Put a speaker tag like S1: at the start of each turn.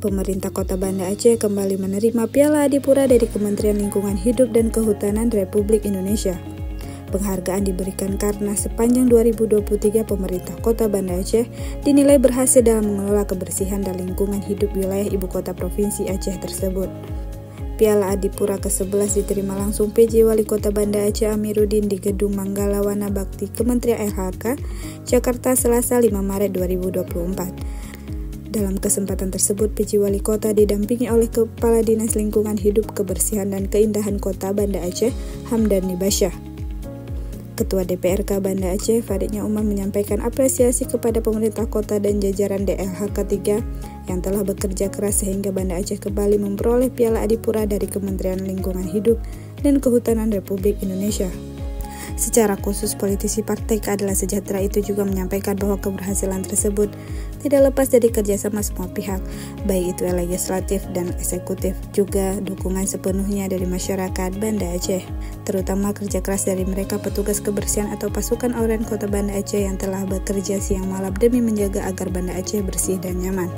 S1: Pemerintah Kota Banda Aceh kembali menerima Piala Adipura dari Kementerian Lingkungan Hidup dan Kehutanan Republik Indonesia. Penghargaan diberikan karena sepanjang 2023 pemerintah Kota Banda Aceh dinilai berhasil dalam mengelola kebersihan dan lingkungan hidup wilayah ibu kota provinsi Aceh tersebut. Piala Adipura ke-11 diterima langsung PJ Wali Kota Banda Aceh Amiruddin di Gedung Manggala Wana Bakti Kementerian LHK, Jakarta Selasa 5 Maret 2024. Dalam kesempatan tersebut, PJ Wali Kota didampingi oleh Kepala Dinas Lingkungan Hidup, Kebersihan dan Keindahan Kota Banda Aceh, Hamdani Basyah. Ketua DPRK Banda Aceh, Faridnya Umar menyampaikan apresiasi kepada pemerintah kota dan jajaran DLHK 3 yang telah bekerja keras sehingga Banda Aceh kembali memperoleh Piala Adipura dari Kementerian Lingkungan Hidup dan Kehutanan Republik Indonesia. Secara khusus, politisi Partai Keadilan Sejahtera itu juga menyampaikan bahwa keberhasilan tersebut tidak lepas dari kerjasama semua pihak, baik itu legislatif dan eksekutif, juga dukungan sepenuhnya dari masyarakat Banda Aceh, terutama kerja keras dari mereka petugas kebersihan atau pasukan oranye Kota Banda Aceh yang telah bekerja siang malam demi menjaga agar Banda Aceh bersih dan nyaman.